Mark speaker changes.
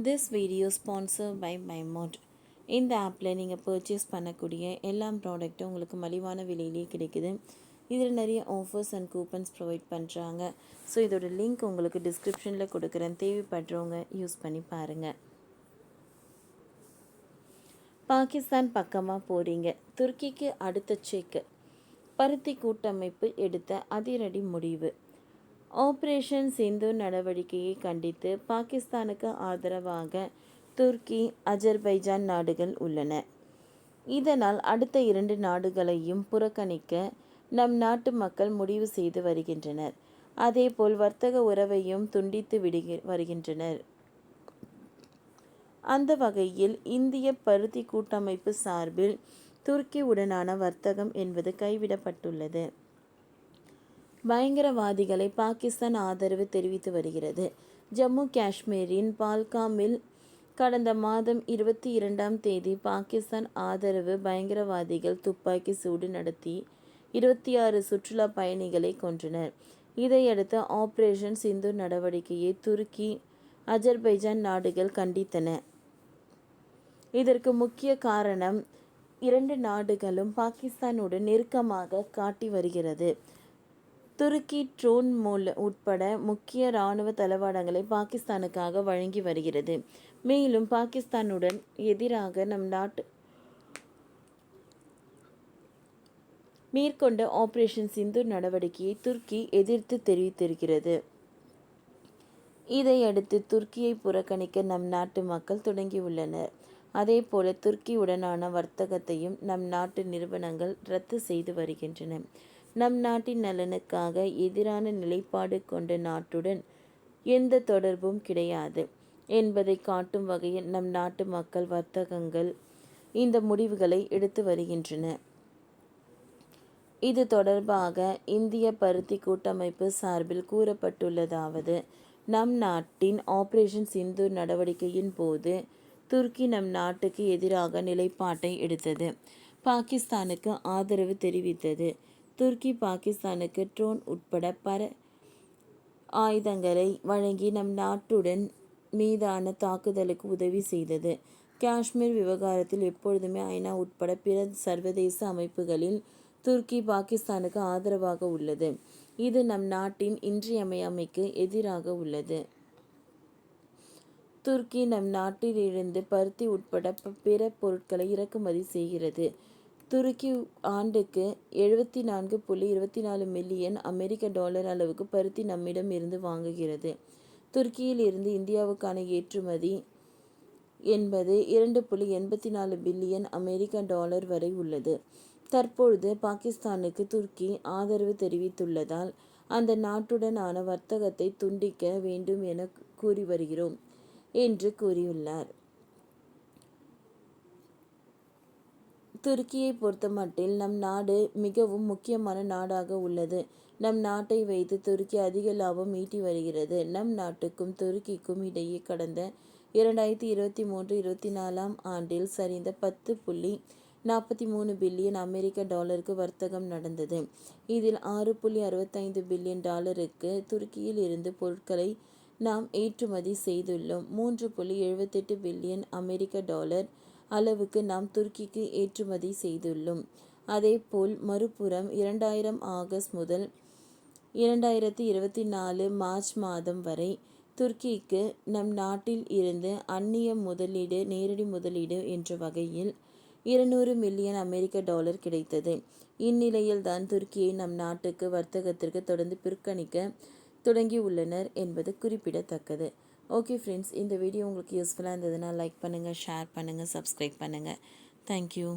Speaker 1: This video sponsored by MyMod. இந்த ஆப்பில் நீங்கள் பர்ச்சேஸ் பண்ணக்கூடிய எல்லா ப்ராடக்ட்டும் உங்களுக்கு மலிவான விலையிலே கிடைக்குது. இதில் நிறைய ஆஃபர்ஸ் அண்ட் கூப்பன்ஸ் ப்ரொவைட் பண்ணுறாங்க. ஸோ இதோட லிங்க் உங்களுக்கு டிஸ்கிரிப்ஷனில் கொடுக்குறேன். தேவைப்படுறவங்க யூஸ் பண்ணி பாருங்கள். பாகிஸ்தான் பக்கமாக போகிறீங்க. துருக்கிக்கு அடுத்த செக். பருத்தி கூட்டமைப்பு எடுத்த அதிரடி முடிவு. ஆபரேஷன் சிந்தூர் நடவடிக்கையை கண்டித்து பாகிஸ்தானுக்கு ஆதரவாக துருக்கி, அஜர்பைஜான் நாடுகள் உள்ளன. இதனால் அடுத்த 2 நாடுகளையும் புறக்கணிக்க நம் நாட்டு மக்கள் முடிவு செய்து வருகின்றனர். அதேபோல் வர்த்தக உறவையும் துண்டித்து வருகின்றனர். அந்த வகையில் இந்திய பருத்தி கூட்டமைப்பு சார்பில் துருக்கியுடனான வர்த்தகம் என்பது கைவிடப்பட்டுள்ளது. பயங்கரவாதிகளை பாகிஸ்தான் ஆதரவு தெரிவித்து வருகிறது. ஜம்மு காஷ்மீரின் பால்காமில் கடந்த மாதம் 22ஆம் தேதி பாகிஸ்தான் ஆதரவு பயங்கரவாதிகள் துப்பாக்கி சூடு நடத்தி 26 சுற்றுலா பயணிகளை கொன்றனர். இதையடுத்து ஆபரேஷன் சிந்தூர் நடவடிக்கையை துருக்கி, அஜர்பைஜான் நாடுகள் கண்டித்தன. இதற்கு முக்கிய காரணம் 2 நாடுகளும் பாகிஸ்தானுடன் நெருக்கமாக காட்டி வருகிறது. துருக்கி ட்ரோன் உட்பட முக்கிய இராணுவ தளவாடங்களை பாகிஸ்தானுக்காக வழங்கி வருகிறது. மேலும் பாகிஸ்தானுடன் எதிராக நம் நாட்டு மேற்கொண்ட ஆபரேஷன் சிந்தூர் நடவடிக்கையை துருக்கி எதிர்த்து தெரிவித்திருக்கிறது. இதையடுத்து துருக்கியை புறக்கணிக்க நம் நாட்டு மக்கள் தொடங்கியுள்ளனர். அதேபோல துருக்கியுடனான வர்த்தகத்தையும் நம் நாட்டு நிறுவனங்கள் ரத்து செய்து வருகின்றன. நம் நாட்டின் நலனுக்காக எதிரான நிலைப்பாடு கொண்ட நாட்டுடன் எந்த தொடர்பும் கிடையாது என்பதை காட்டும் வகையில் நம் நாட்டு மக்கள் வர்த்தகங்கள் இந்த முடிவுகளை எடுத்து வருகின்றன. இது தொடர்பாக இந்திய பருத்தி கூட்டமைப்பு சார்பில் கூறப்பட்டுள்ளதாவது: நம் நாட்டின் ஆபரேஷன் சிந்தூர் நடவடிக்கையின் போது துருக்கி நம் நாட்டுக்கு எதிராக நிலைப்பாட்டை எடுத்தது. பாகிஸ்தானுக்கு ஆதரவு தெரிவித்தது. துருக்கி பாகிஸ்தானுக்கு ட்ரோன் உட்பட ஆயுதங்களை வழங்கி நம் நாட்டுடன் மீதான தாக்குதலுக்கு உதவி செய்தது. காஷ்மீர் விவகாரத்தில் எப்பொழுதுமே ஐநா உட்பட பிற சர்வதேச அமைப்புகளில் துருக்கி பாகிஸ்தானுக்கு ஆதரவாக உள்ளது. இது நம் நாட்டின் இன்றியமையாமைக்கு எதிராக உள்ளது. துருக்கி நம் நாட்டிலிருந்து பருத்தி உட்பட பிற பொருட்களை இறக்குமதி செய்கிறது. துருக்கி ஆண்டுக்கு 74.24 மில்லியன் அமெரிக்க டாலர் அளவுக்கு பருத்தி நம்மிடம் இருந்து வாங்குகிறது. துருக்கியில் இருந்து இந்தியாவுக்கான ஏற்றுமதி என்பது 2.84 பில்லியன் அமெரிக்க டாலர் வரை உள்ளது. தற்பொழுது பாகிஸ்தானுக்கு துருக்கி ஆதரவு தெரிவித்துள்ளதால் அந்த நாட்டுடனான வர்த்தகத்தை துண்டிக்க வேண்டும் என கூறி வருகிறோம் என்று கூறியுள்ளார். துருக்கியை பொறுத்தமட்டில் நம் நாடு மிகவும் முக்கியமான நாடாக உள்ளது. நம் நாட்டை வைத்து துருக்கி அதிக லாபம் ஈட்டி வருகிறது. நம் நாட்டுக்கும் துருக்கிக்கும் இடையே கடந்த 2023-24ஆம் ஆண்டில் சரிந்த 10.43 பில்லியன் அமெரிக்க டாலருக்கு வர்த்தகம் நடந்தது. இதில் 6.65 பில்லியன் டாலருக்கு துருக்கியில் இருந்து பொருட்களை நாம் ஏற்றுமதி செய்துள்ளோம். 3.78 பில்லியன் அமெரிக்க டாலர் அளவுக்கு நாம் துருக்கிக்கு ஏற்றுமதி செய்துள்ளோம். அதேபோல் மறுபுறம் 2000 ஆகஸ்ட் முதல் 2024 மார்ச் மாதம் வரை துருக்கிக்கு நம் நாட்டில் இருந்து அந்நிய முதலீடு, நேரடி முதலீடு என்ற வகையில் 200 மில்லியன் அமெரிக்க டாலர் கிடைத்தது. இந்நிலையில் தான் துருக்கியை நம் நாட்டுக்கு வர்த்தகத்திற்கு தொடர்ந்து புறக்கணிக்க தொடங்கியுள்ளனர் என்பது குறிப்பிடத்தக்கது. ஓகே ஃப்ரெண்ட்ஸ், இந்த வீடியோ உங்களுக்கு யூஸ்ஃபுல்லாக இருந்ததுன்னா லைக் பண்ணுங்கள், ஷேர் பண்ணுங்கள், சப்ஸ்கிரைப் பண்ணுங்கள். தேங்க்யூ.